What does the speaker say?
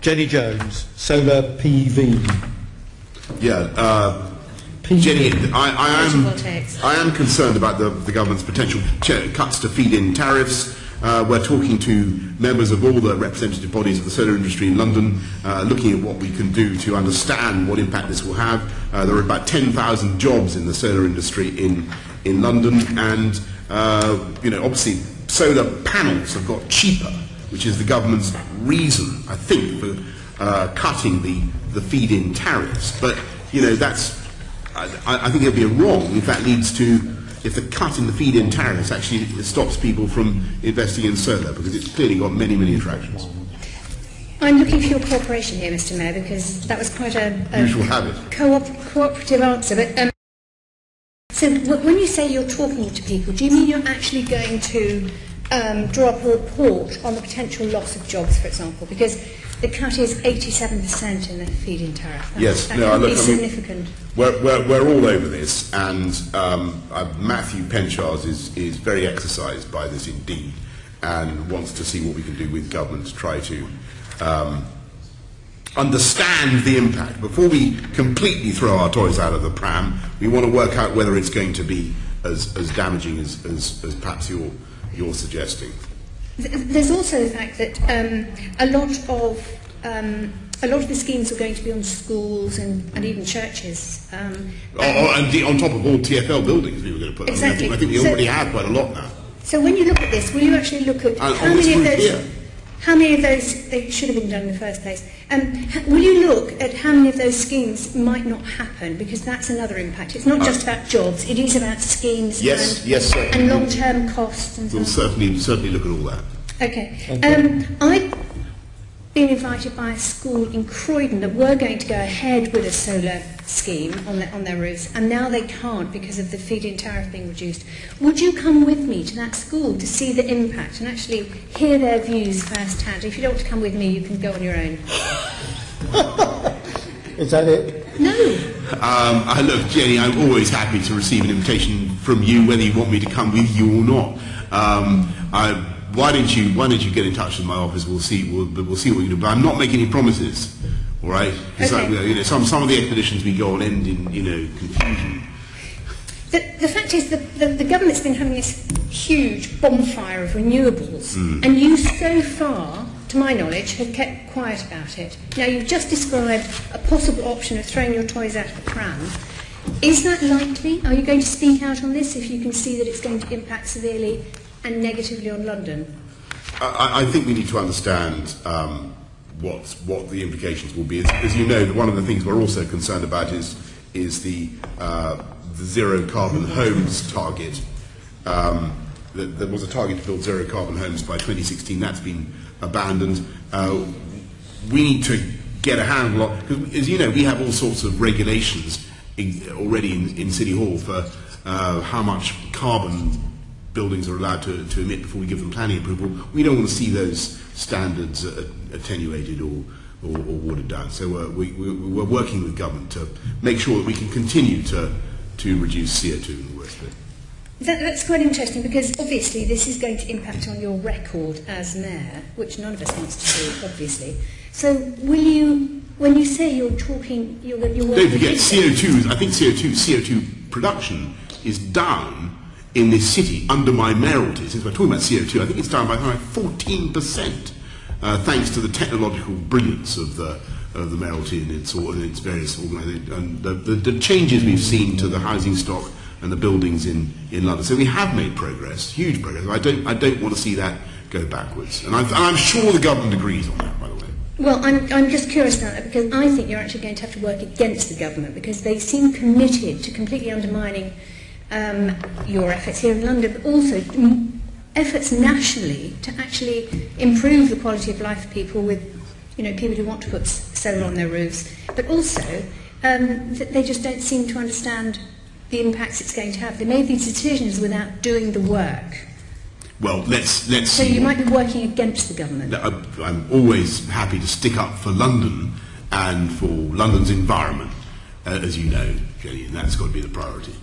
Jenny Jones, solar PV. Yeah, Jenny, I am concerned about the government's potential cuts to feed-in tariffs. We're talking to members of all the representative bodies of the solar industry in London, looking at what we can do to understand what impact this will have. There are about 10,000 jobs in the solar industry in London, and obviously solar panels have got cheaper, which is the government's reason, I think, for cutting the feed-in tariffs. But I think it would be wrong if that leads to, if the cut in the feed-in tariffs actually stops people from investing in solar, because it's clearly got many, many attractions. I'm looking for your cooperation here, Mr. Mayor, because that was quite a usual habit. Cooperative answer. But so when you say you're talking to people, do you mean you're actually going to draw up a report on the potential loss of jobs, for example? Because the cut is 87% in the feed-in tariff. Yes, that can be significant. We're all over this, and Matthew Penchars is very exercised by this indeed, and wants to see what we can do with government to try to understand the impact. Before we completely throw our toys out of the pram, we want to work out whether it's going to be as damaging as perhaps you're suggesting. There's also the fact that a lot of the schemes are going to be on schools and even churches. And on top of all TfL buildings we were going to put. Exactly. I think we already have quite a lot now. So when you look at this, will you actually look at how many of those they should have been done in the first place? Will you look at how many of those schemes might not happen? Because that's another impact. It's not just about jobs, it is about schemes and long-term costs and so on. We'll certainly look at all that. Okay. I've been invited by a school in Croydon that were going to go ahead with a solar scheme on their roofs, and now they can't because of the feed-in tariff being reduced. Would you come with me to that school to see the impact and actually hear their views firsthand? If you don't want to come with me, you can go on your own. Is that it? No. Look, Jenny, I'm always happy to receive an invitation from you, whether you want me to come with you or not. Why don't you get in touch with my office? We'll see what we can do. But I'm not making any promises. All right? Okay. Some of the expeditions we go on end in confusion. The fact is that the government's been having this huge bonfire of renewables, and you so far, to my knowledge, have kept quiet about it. Now, you've just described a possible option of throwing your toys out of the pram. Is that likely? Are you going to speak out on this if you can see that it's going to impact severely and negatively on London? I think we need to understand what the implications will be. As you know, one of the things we're also concerned about is the zero carbon homes target. There was a target to build zero carbon homes by 2016. That's been abandoned. We need to get a handle on, because as you know, we have all sorts of regulations already in City Hall for how much carbon buildings are allowed to emit before we give them planning approval. We don't want to see those standards attenuated or watered down. So we're working with government to make sure that we can continue to reduce CO2 in the worst bit. That's quite interesting, because obviously this is going to impact on your record as mayor, which none of us wants to do, obviously. So will you, when you say you're working... Don't forget, CO2, I think CO2 production is down in this city under my mayoralty. Since we're talking about CO2, I think it's down by 14%, thanks to the technological brilliance of the mayoralty and its various organisations, and the changes we've seen to the housing stock and the buildings in London. So we have made progress, huge progress. I don't want to see that go backwards, and I'm sure the government agrees on that, by the way. Well, I'm just curious about that, because I think you're actually going to have to work against the government, because they seem committed to completely undermining your efforts here in London, but also efforts nationally to actually improve the quality of life of people with, people who want to put solar on their roofs, but also they just don't seem to understand the impacts it's going to have. They made these decisions without doing the work. Well, let's see. So you might be working against the government. I'm always happy to stick up for London and for London's environment, as you know, Jenny, and that's got to be the priority.